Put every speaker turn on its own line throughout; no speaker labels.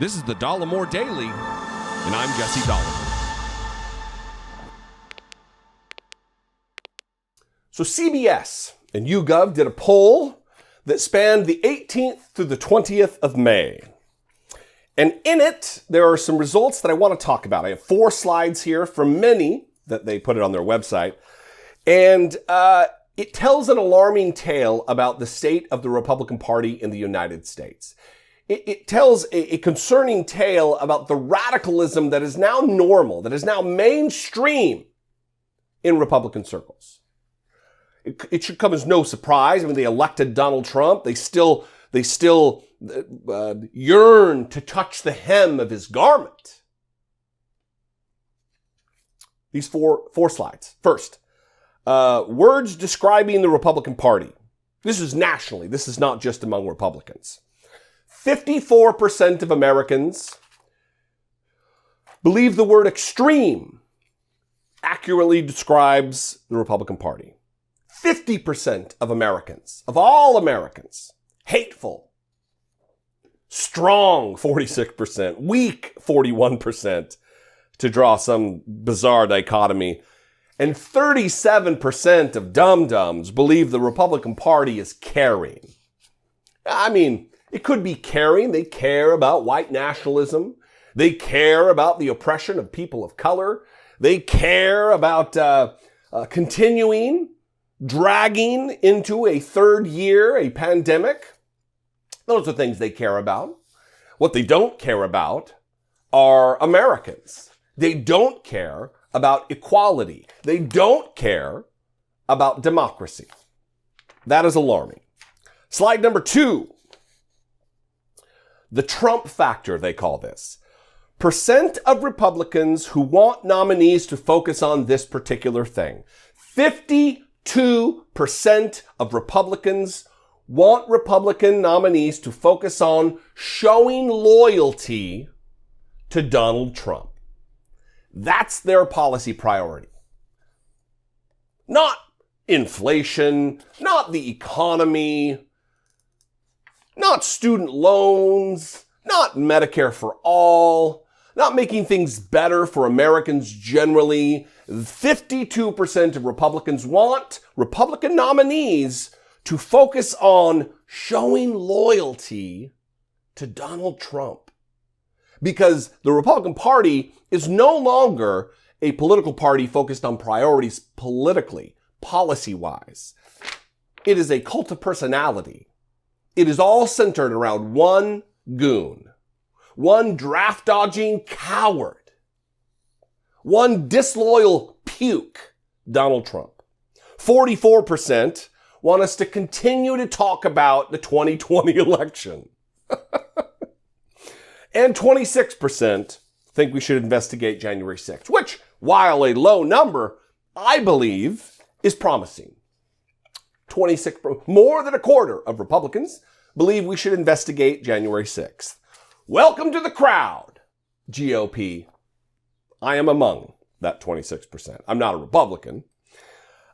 This is the Dollemore Daily, and I'm Jesse Dollemore.
So CBS and YouGov did a poll that spanned the 18th through the 20th of May. And in it, there are some results that I want to talk about. I have 4 slides here from many that they put it on their website. And it tells an alarming tale about the state of the Republican Party in the United States. It tells a concerning tale about the radicalism that is now normal, that is now mainstream in Republican circles. It should come as no surprise. I mean, they elected Donald Trump. They still yearn to touch the hem of his garment. These four slides. First, words describing the Republican Party. This is nationally. This is not just among Republicans. 54% of Americans believe the word extreme accurately describes the Republican Party. 50% of Americans, of all Americans, hateful, strong, 46%, weak, 41%, to draw some bizarre dichotomy. And 37% of dum-dums believe the Republican Party is caring. I mean, it could be caring. They care about white nationalism. They care about the oppression of people of color. They care about dragging into a third year, a pandemic. Those are things they care about. What they don't care about are Americans. They don't care about equality. They don't care about democracy. That is alarming. Slide number 2. The Trump factor, they call this. Percent of Republicans who want nominees to focus on this particular thing. 52% of Republicans want Republican nominees to focus on showing loyalty to Donald Trump. That's their policy priority. Not inflation, not the economy, not student loans, not Medicare for all, not making things better for Americans generally. 52% of Republicans want Republican nominees to focus on showing loyalty to Donald Trump. Because the Republican Party is no longer a political party focused on priorities politically, policy-wise. It is a cult of personality. It is all centered around one goon, one draft-dodging coward, one disloyal puke, Donald Trump. 44% want us to continue to talk about the 2020 election. And 26% think we should investigate January 6th, which, while a low number, I believe is promising. 26, more than a quarter of Republicans believe we should investigate January 6th. Welcome to the crowd, GOP. I am among that 26%. I'm not a Republican.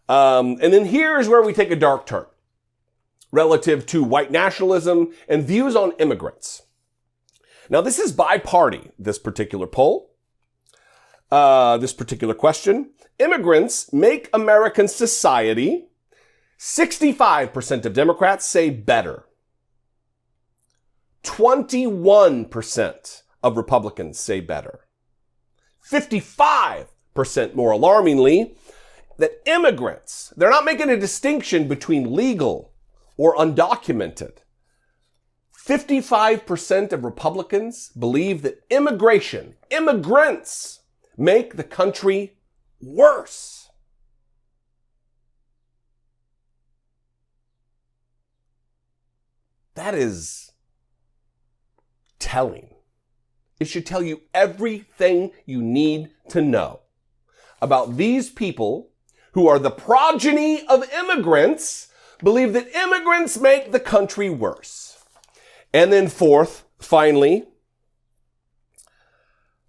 And then here's where we take a dark turn relative to white nationalism and views on immigrants. Now, this is by party, this particular poll, this particular question. Immigrants make American society. 65% of Democrats say better. 21% of Republicans say better. 55%, more alarmingly, that immigrants, they're not making a distinction between legal or undocumented. 55% of Republicans believe that immigrants make the country worse. That is telling. It should tell you everything you need to know about these people who are the progeny of immigrants, believe that immigrants make the country worse. And then fourth, finally,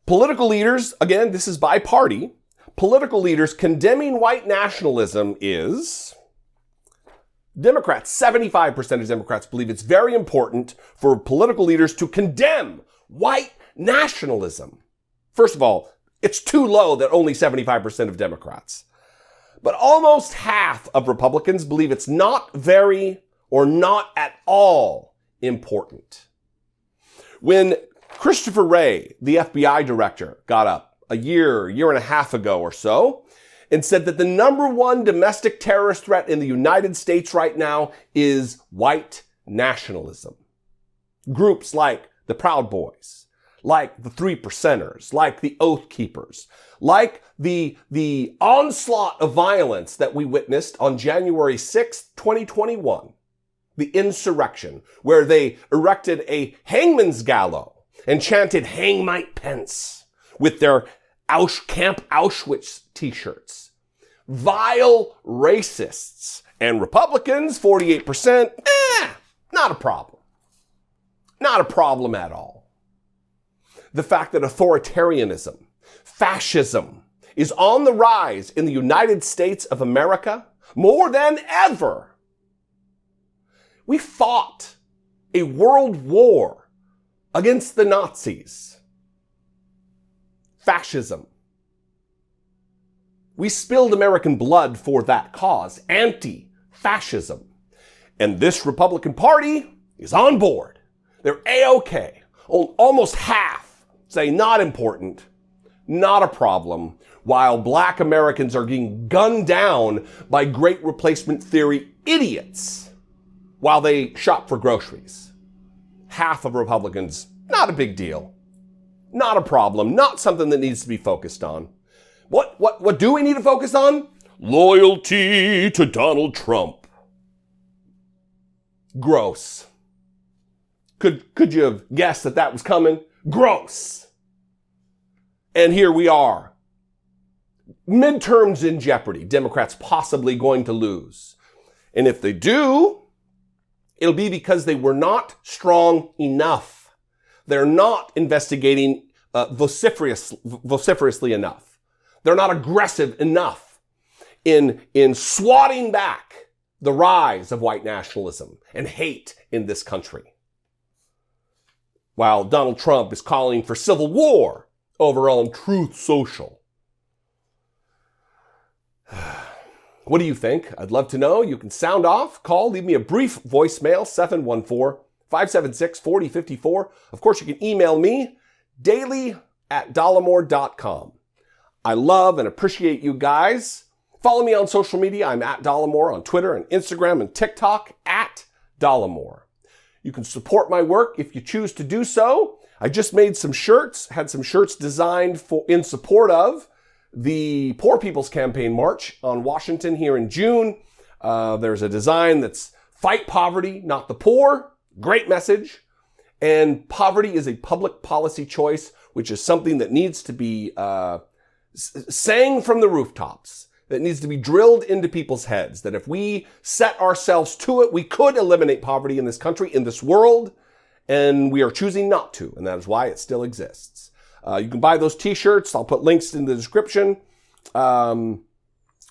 political leaders, again, this is by party, political leaders condemning white nationalism is Democrats. 75% of Democrats believe it's very important for political leaders to condemn white nationalism. First of all, it's too low that only 75% of Democrats. But almost half of Republicans believe it's not very or not at all important. When Christopher Wray, the FBI director, got up a year and a half ago or so and said that the number one domestic terrorist threat in the United States right now is white nationalism. Groups like the Proud Boys, like the Three Percenters, like the Oath Keepers, like the onslaught of violence that we witnessed on January 6th, 2021, the insurrection, where they erected a hangman's gallows and chanted "Hang Mike Pence" with their Camp Auschwitz t-shirts. Vile racists and Republicans, 48%, not a problem. Not a problem at all. The fact that authoritarianism, fascism, is on the rise in the United States of America more than ever. We fought a world war against the Nazis. Fascism. We spilled American blood for that cause, anti-fascism. And this Republican Party is on board. They're A-OK. Almost half say not important, not a problem, while black Americans are getting gunned down by Great Replacement Theory idiots while they shop for groceries. Half of Republicans, not a big deal. Not a problem, not something that needs to be focused on. What do we need to focus on? Loyalty to Donald Trump. Gross. Could you have guessed that was coming? Gross. And here we are. Midterms in jeopardy. Democrats possibly going to lose. And if they do, it'll be because they were not strong enough. They're not investigating vociferously enough. They're not aggressive enough in swatting back the rise of white nationalism and hate in this country. While Donald Trump is calling for civil war over on Truth Social. What do you think? I'd love to know. You can sound off, call, leave me a brief voicemail, 714-576-4054. Of course, you can email me, daily@dollemore.com. I love and appreciate you guys. Follow me on social media. I'm at Dollemore on Twitter and Instagram and TikTok, at Dollemore. You can support my work if you choose to do so. I just made some shirts, had some shirts designed in support of the Poor People's Campaign March on Washington here in June. There's a design that's fight poverty, not the poor. Great message. And poverty is a public policy choice, which is something that needs to be sang from the rooftops, that needs to be drilled into people's heads, that if we set ourselves to it, we could eliminate poverty in this country, in this world, and we are choosing not to, and that is why it still exists. You can buy those t-shirts. I'll put links in the description. I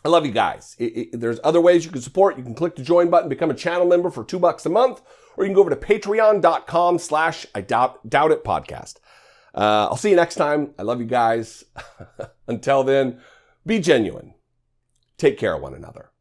love you guys. There's other ways you can support. You can click the join button, become a channel member for $2 a month, or you can go over to patreon.com/IDoubtIt podcast. I'll see you next time. I love you guys. Until then, be genuine. Take care of one another.